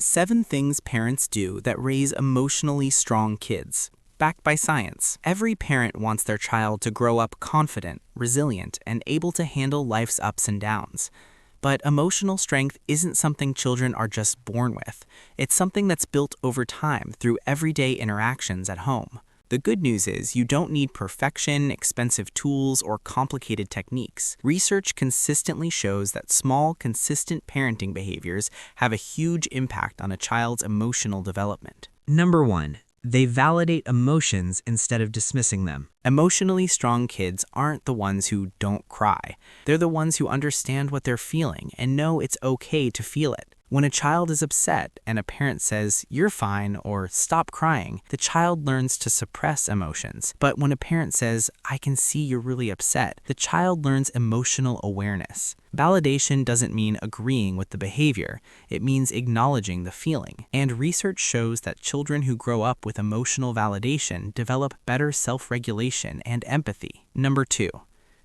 7 things parents do that raise emotionally strong kids. Backed by science. Every parent wants their child to grow up confident, resilient, and able to handle life's ups and downs. But emotional strength isn't something children are just born with. It's something that's built over time through everyday interactions at home. The good news is you don't need perfection, expensive tools, or complicated techniques. Research consistently shows that small, consistent parenting behaviors have a huge impact on a child's emotional development. Number 1. They validate emotions instead of dismissing them. Emotionally strong kids aren't the ones who don't cry. They're the ones who understand what they're feeling and know it's okay to feel it. When a child is upset and a parent says, "You're fine," or "Stop crying," the child learns to suppress emotions. But when a parent says, "I can see you're really upset," the child learns emotional awareness. Validation doesn't mean agreeing with the behavior. It means acknowledging the feeling. And research shows that children who grow up with emotional validation develop better self-regulation and empathy. Number 2.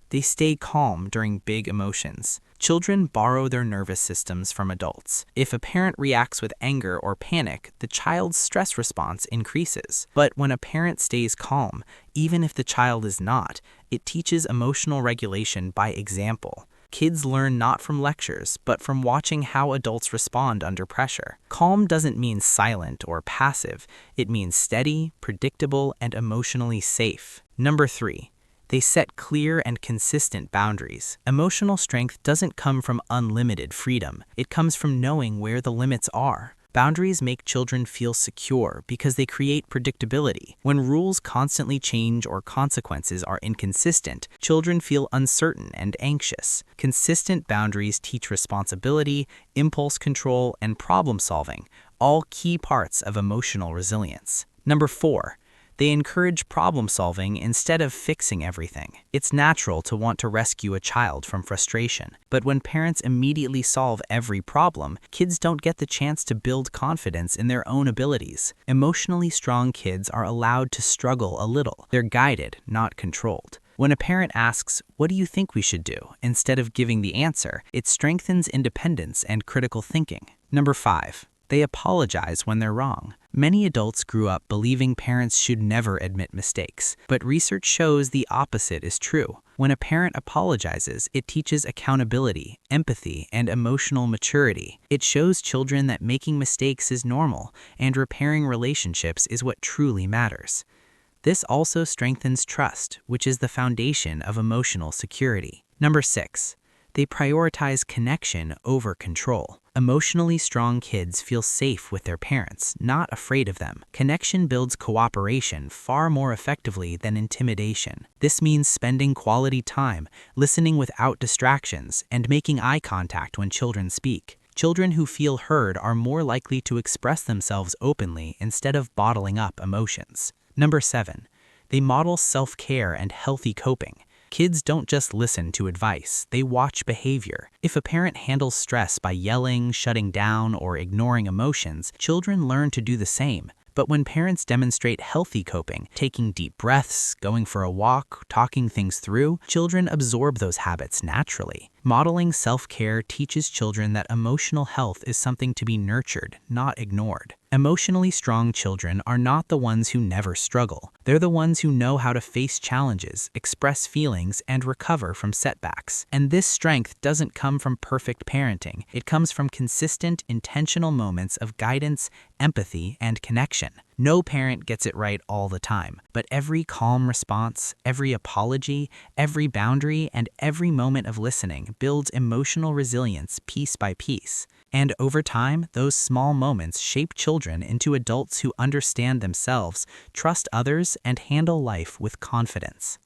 They stay calm during big emotions. Children borrow their nervous systems from adults. If a parent reacts with anger or panic, the child's stress response increases. But when a parent stays calm, even if the child is not, it teaches emotional regulation by example. Kids learn not from lectures, but from watching how adults respond under pressure. Calm doesn't mean silent or passive. It means steady, predictable, and emotionally safe. Number 3. They set clear and consistent boundaries. Emotional strength doesn't come from unlimited freedom. It comes from knowing where the limits are. Boundaries make children feel secure because they create predictability. When rules constantly change or consequences are inconsistent, children feel uncertain and anxious. Consistent boundaries teach responsibility, impulse control, and problem solving, all key parts of emotional resilience. Number 4. They encourage problem solving instead of fixing everything. It's natural to want to rescue a child from frustration, but when parents immediately solve every problem, kids don't get the chance to build confidence in their own abilities. Emotionally strong kids are allowed to struggle a little. They're guided, not controlled. When a parent asks, "What do you think we should do?" instead of giving the answer, it strengthens independence and critical thinking. Number 5. They apologize when they're wrong. Many adults grew up believing parents should never admit mistakes, but research shows the opposite is true. When a parent apologizes, it teaches accountability, empathy, and emotional maturity. It shows children that making mistakes is normal, and repairing relationships is what truly matters. This also strengthens trust, which is the foundation of emotional security. Number 6. They prioritize connection over control. Emotionally strong kids feel safe with their parents, not afraid of them. Connection builds cooperation far more effectively than intimidation. This means spending quality time, listening without distractions, and making eye contact when children speak. Children who feel heard are more likely to express themselves openly instead of bottling up emotions. Number 7. They model self-care and healthy coping. Kids don't just listen to advice, they watch behavior. If a parent handles stress by yelling, shutting down, or ignoring emotions, children learn to do the same. But when parents demonstrate healthy coping, taking deep breaths, going for a walk, talking things through, children absorb those habits naturally. Modeling self-care teaches children that emotional health is something to be nurtured, not ignored. Emotionally strong children are not the ones who never struggle. They're the ones who know how to face challenges, express feelings, and recover from setbacks. And this strength doesn't come from perfect parenting. It comes from consistent, intentional moments of guidance, empathy, and connection. No parent gets it right all the time, but every calm response, every apology, every boundary, and every moment of listening builds emotional resilience piece by piece. And over time, those small moments shape children into adults who understand themselves, trust others, and handle life with confidence.